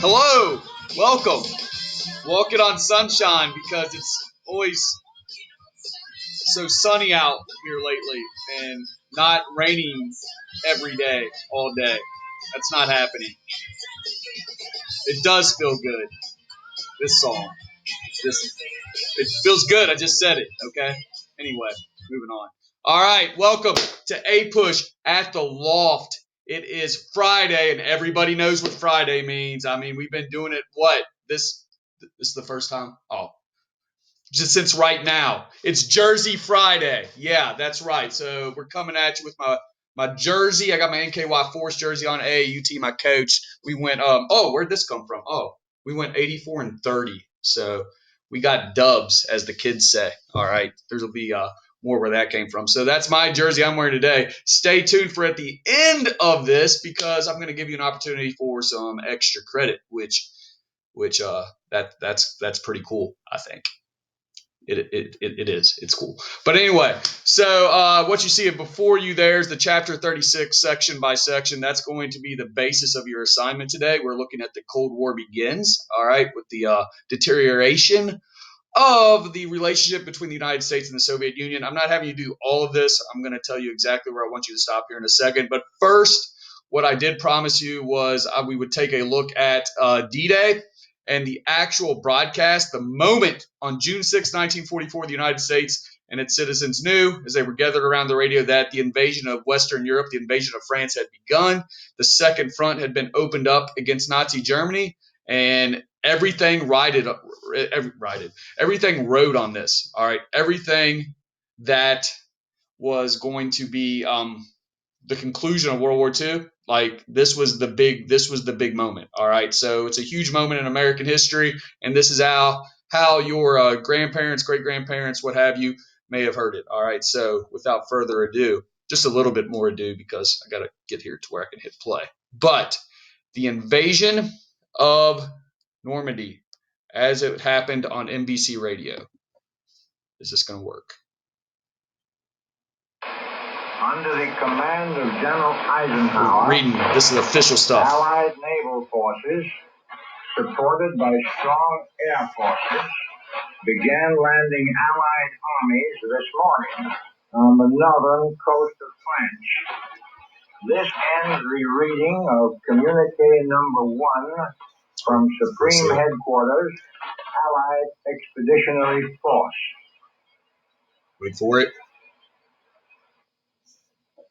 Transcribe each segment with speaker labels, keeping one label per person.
Speaker 1: Hello, welcome. Walking on sunshine because it's always so sunny out here lately and not raining every day, all day. That's not happening. It does feel good. This song. It feels good. I just said it, okay? Anyway, moving on. All right, welcome to A Push at the Loft. It is Friday, and everybody knows what Friday means. I mean, we've been doing it, what? This is the first time? Oh, just since right now. It's Jersey Friday. Yeah, that's right. So we're coming at you with my jersey. I got my NKY Force jersey on. AAUT, my coach. We went. where'd this come from? Oh, we went 84-30. So we got dubs, as the kids say. All right, there'll be more where that came from. So that's my jersey I'm wearing today. Stay tuned for at the end of this because I'm going to give you an opportunity for some extra credit, which that's pretty cool, I think. It is. It's cool. But anyway, so what you see before you there is the chapter 36 section by section. That's going to be the basis of your assignment today. We're looking at the Cold War begins, all right, with the deterioration of the relationship between the United States and the Soviet Union. I'm not having you do all of this. I'm going to tell you exactly where I want you to stop here in a second. But first, what I did promise you was we would take a look at D-Day and the actual broadcast, the moment on June 6, 1944, the United States and its citizens knew, as they were gathered around the radio, that the invasion of Western Europe, the invasion of France, had begun. The second front had been opened up against Nazi Germany, and everything everything rode on this. All right, everything that was going to be the conclusion of World War II. Like this was the big moment. All right, so it's a huge moment in American history, and this is how your grandparents, great grandparents, what have you, may have heard it. All right, so without further ado, just a little bit more ado because I got to get here to where I can hit play. But the invasion of Normandy, as it happened on NBC radio. Is this going to work?
Speaker 2: Under the command of General Eisenhower,
Speaker 1: reading, this is official stuff.
Speaker 2: Allied naval forces, supported by strong air forces, began landing Allied armies this morning on the northern coast of France. This ends the reading of Communique number 1 from Supreme Headquarters, Allied Expeditionary Force.
Speaker 1: Wait for it.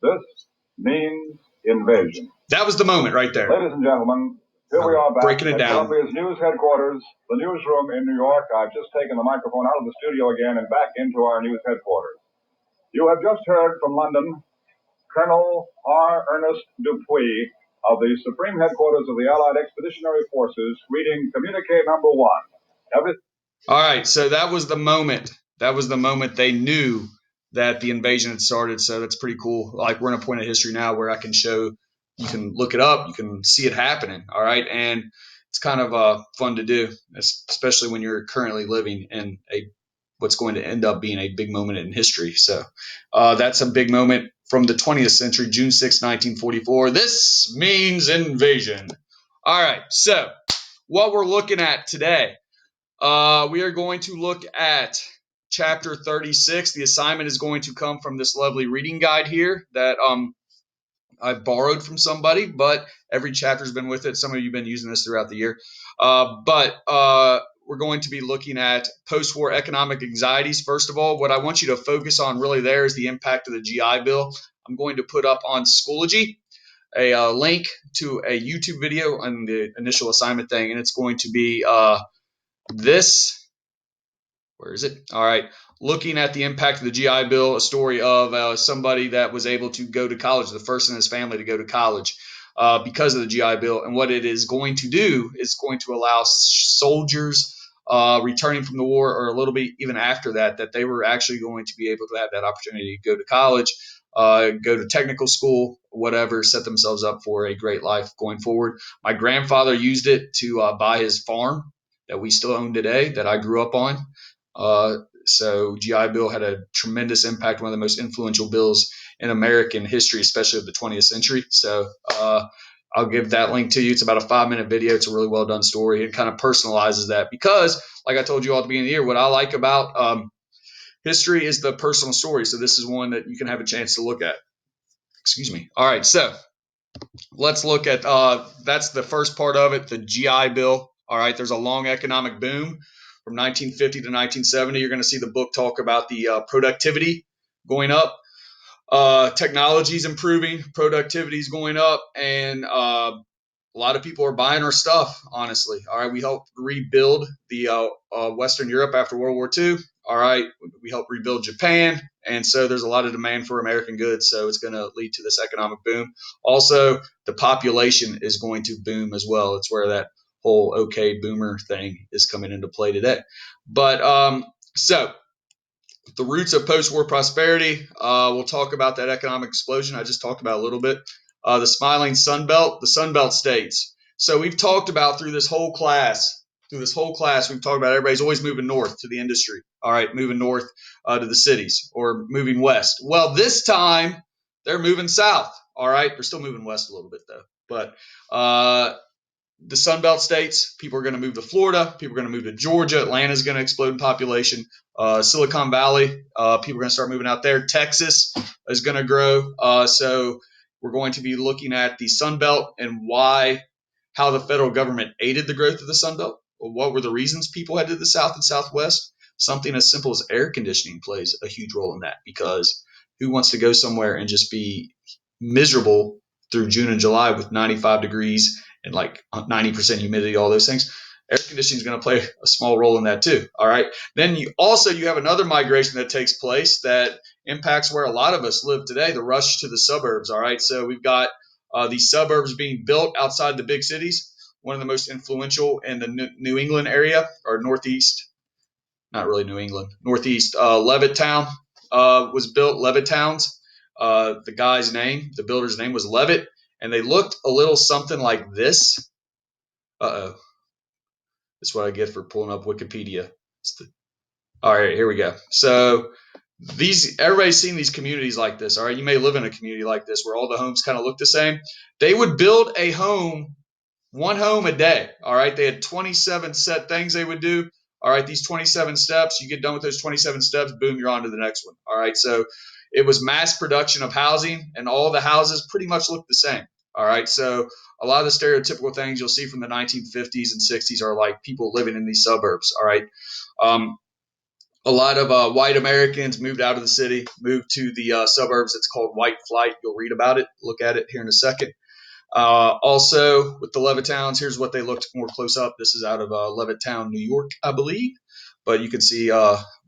Speaker 3: This means invasion.
Speaker 1: That was the moment right there.
Speaker 3: Ladies and gentlemen, here we are back
Speaker 1: breaking it
Speaker 3: at
Speaker 1: down.
Speaker 3: Columbia's news headquarters, the newsroom in New York. I've just taken the microphone out of the studio again and back into our news headquarters. You have just heard from London Colonel R. Ernest Dupuy of the Supreme Headquarters of the Allied Expeditionary Forces reading Communique number 1.
Speaker 1: All right, so that was the moment. That was the moment they knew that the invasion had started. So that's pretty cool. Like we're in a point of history now where I can show, you can look it up, you can see it happening. All right, and it's kind of fun to do, especially when you're currently living in what's going to end up being a big moment in history. So that's a big moment from the 20th century, June 6, 1944. This means invasion. All right, so what we're looking at today, we are going to look at chapter 36. The assignment is going to come from this lovely reading guide here that I've borrowed from somebody, but every chapter has been with it. Some of you have been using this throughout the year. But we're going to be looking at post-war economic anxieties. First of all, what I want you to focus on really there is the impact of the GI Bill. I'm going to put up on Schoology a link to a YouTube video on the initial assignment thing, and it's going to be this. Where is it? All right. Looking at the impact of the GI Bill, a story of somebody that was able to go to college, the first in his family to go to college because of the GI Bill. And what it is going to do is going to allow soldiers returning from the war, or a little bit even after that, that they were actually going to be able to have that opportunity to go to college, go to technical school, whatever, set themselves up for a great life going forward. My grandfather used it to buy his farm that we still own today, that I grew up on. So GI Bill had a tremendous impact, one of the most influential bills in American history, especially of the 20th century. So I'll give that link to you. It's about a 5-minute video. It's a really well done story. It kind of personalizes that because, like I told you all at the beginning of the year, what I like about history is the personal story. So this is one that you can have a chance to look at. Excuse me. All right, so let's look at that's the first part of it, the GI Bill. All right, there's a long economic boom from 1950 to 1970. You're going to see the book talk about the productivity going up, technology's improving, productivity's going up, and a lot of people are buying our stuff, honestly. All right, we helped rebuild the Western Europe after World War II. All right, we helped rebuild Japan, and so there's a lot of demand for American goods, so it's going to lead to this economic boom. Also, the population is going to boom as well. It's where that whole okay boomer thing is coming into play today. But so the roots of post-war prosperity. We'll talk about that economic explosion I just talked about a little bit. The smiling Sun Belt, the Sun Belt states. So we've talked about through this whole class, we've talked about everybody's always moving north to the industry. All right, moving north to the cities or moving west. Well, this time they're moving south. All right, they're still moving west a little bit though. But the Sun Belt states, people are going to move to Florida. People are going to move to Georgia. Atlanta is going to explode in population. Silicon Valley, people are going to start moving out there. Texas is going to grow. So we're going to be looking at the Sun Belt and how the federal government aided the growth of the Sun Belt. What were the reasons people headed to the South and Southwest? Something as simple as air conditioning plays a huge role in that, because who wants to go somewhere and just be miserable through June and July with 95 degrees and like 90% humidity, all those things? Air conditioning is going to play a small role in that too. All right. Then you have another migration that takes place that impacts where a lot of us live today, the rush to the suburbs. All right. So we've got these suburbs being built outside the big cities. One of the most influential in the New England area, or Northeast, not really New England, Northeast, Levittown was built, Levittowns. The guy's name, the builder's name was Levitt, and they looked a little something like this. Uh-oh. That's what I get for pulling up Wikipedia. All right, here we go. So everybody's seen these communities like this. All right, you may live in a community like this where all the homes kind of look the same. They would build one home a day. All right, they had 27 set things they would do. All right, these 27 steps, you get done with those 27 steps, boom, you're on to the next one. All right, so it was mass production of housing, and all the houses pretty much look the same. All right, so a lot of the stereotypical things you'll see from the 1950s and 60s are like people living in these suburbs. All right, a lot of white Americans moved out of the city, moved to the suburbs. It's called white flight. You'll read about it, look at it here in a second. Also, with the Levittowns, here's what they looked more close up. This is out of Levittown, New York, I believe. But you can see,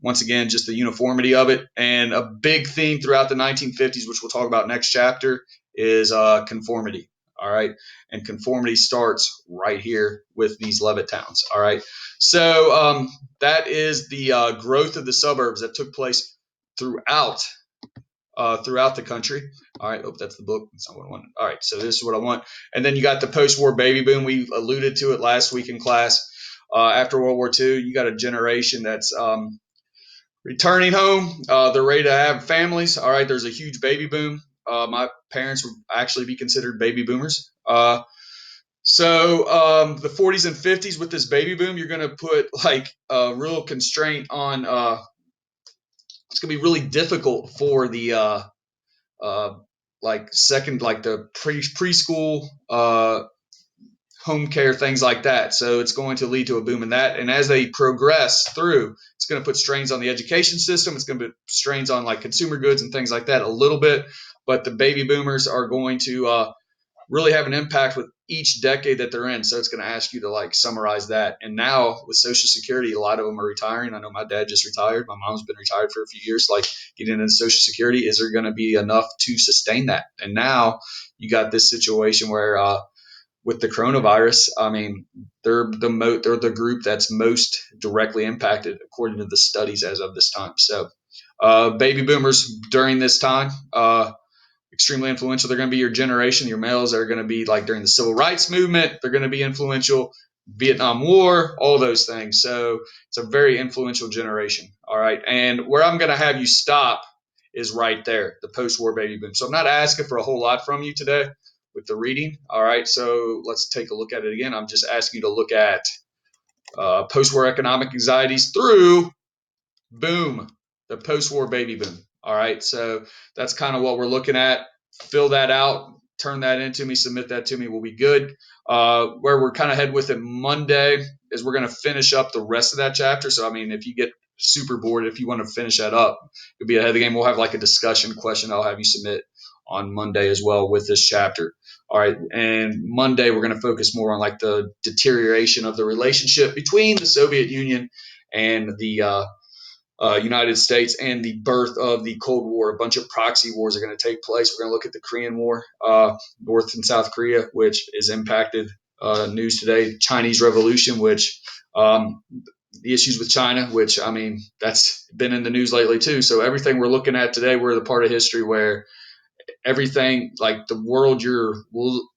Speaker 1: once again, just the uniformity of it. And a big theme throughout the 1950s, which we'll talk about next chapter, is conformity. All right. And conformity starts right here with these Levittowns. All right. So that is the growth of the suburbs that took place throughout the country. All right, that's the book. That's not what I want. All right, so this is what I want. And then you got the post-war baby boom. We alluded to it last week in class. After World War II, you got a generation that's returning home. They're ready to have families. All right, there's a huge baby boom. My parents would actually be considered baby boomers. So the 40s and 50s with this baby boom, you're going to put like a real constraint on. It's going to be really difficult for the like the preschool, home care, things like that. So it's going to lead to a boom in that. And as they progress through, it's going to put strains on the education system. It's going to put strains on like consumer goods and things like that a little bit. But the baby boomers are going to really have an impact with each decade that they're in. So it's going to ask you to like summarize that. And now with Social Security, a lot of them are retiring. I know my dad just retired. My mom's been retired for a few years. Like getting into Social Security, is there going to be enough to sustain that? And now you got this situation where with the coronavirus, I mean, they're the group that's most directly impacted according to the studies as of this time. So baby boomers during this time, extremely influential. They're going to be your generation. Your males are going to be like during the civil rights movement. They're going to be influential. Vietnam War, all those things. So it's a very influential generation. All right. And where I'm going to have you stop is right there, the post-war baby boom. So I'm not asking for a whole lot from you today. with the reading. All right, so let's take a look at it again. I'm just asking you to look at post-war economic anxieties through boom, the post-war baby boom. All right, so that's kind of what we're looking at. Fill that out, turn that into me, submit that to me. We'll be good. Where we're kind of headed with it Monday is we're going to finish up the rest of that chapter. So, I mean, if you get super bored, if you want to finish that up, you'll be ahead of the game. We'll have like a discussion question I'll have you submit on Monday as well with this chapter. All right, and Monday we're going to focus more on like the deterioration of the relationship between the Soviet Union and the United States and the birth of the Cold War. A bunch of proxy wars are going to take place. We're going to look at the Korean War, North and South Korea, which is impacted news today. Chinese Revolution, which the issues with China, which, I mean, that's been in the news lately too. So everything we're looking at today, we're the part of history where everything, like the world you're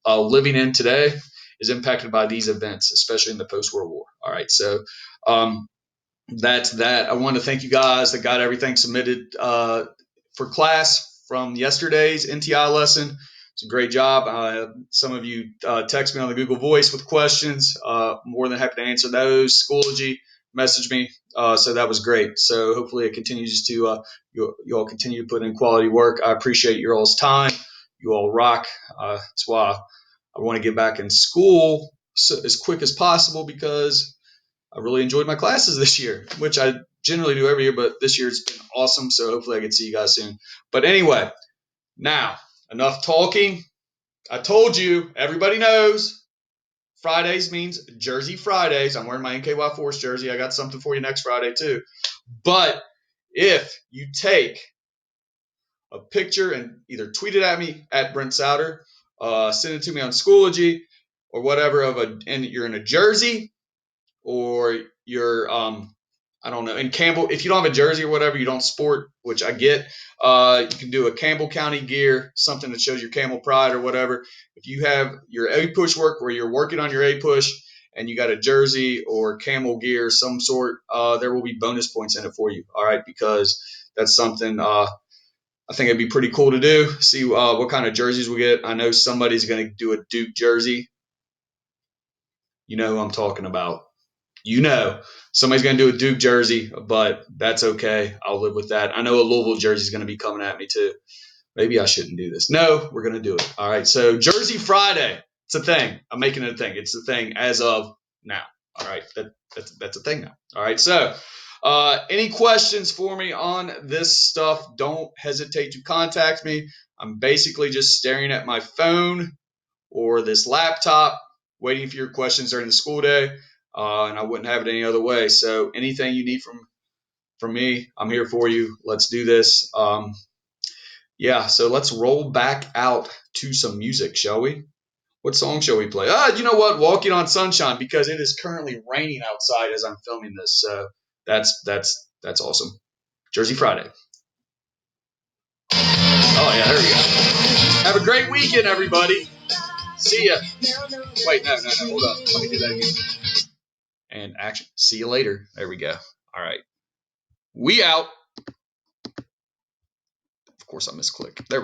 Speaker 1: living in today, is impacted by these events, especially in the post-World War. All right, so that's that. I want to thank you guys that got everything submitted for class from yesterday's NTI lesson. It's a great job. Some of you text me on the Google Voice with questions. More than happy to answer those. Schoology messaged me, so that was great. So hopefully it continues to you all continue to put in quality work. I appreciate your all's time. You all rock. That's why I want to get back in school as quick as possible because I really enjoyed my classes this year, which I generally do every year, but this year it's been awesome. So hopefully I can see you guys soon. But anyway, now enough talking. I told you, everybody knows Fridays means Jersey Fridays. I'm wearing my NKY Force jersey. I got something for you next Friday too. But if you take a picture and either tweet it at me at Brent Souter, send it to me on Schoology or whatever and you're in a jersey or you're I don't know, in Campbell, if you don't have a jersey or whatever, you don't sport, which I get, you can do a Campbell County gear, something that shows your Camel pride or whatever. If you have your A-push work where you're working on your A-push and you got a jersey or Camel gear, some sort, there will be bonus points in it for you, all right, because that's something I think it'd be pretty cool to do, see what kind of jerseys we get. I know somebody's going to do a Duke jersey. You know who I'm talking about. You know, somebody's going to do a Duke jersey, but that's okay. I'll live with that. I know a Louisville jersey is going to be coming at me too. Maybe I shouldn't do this. No, we're going to do it. All right. So Jersey Friday. It's a thing. I'm making it a thing. It's a thing as of now. All right. That's a thing now. All right. So any questions for me on this stuff, don't hesitate to contact me. I'm basically just staring at my phone or this laptop, waiting for your questions during the school day. And I wouldn't have it any other way. So anything you need from me, I'm here for you. Let's do this. Yeah, so let's roll back out to some music, shall we? What song shall we play? You know what? Walking on Sunshine, because it is currently raining outside as I'm filming this. So that's awesome. Jersey Friday. Oh yeah, there we go. Have a great weekend, everybody. See ya. Wait, no, hold up. Let me do that again. And action. See you later. There we go. All right. We out. Of course I misclick. There we go.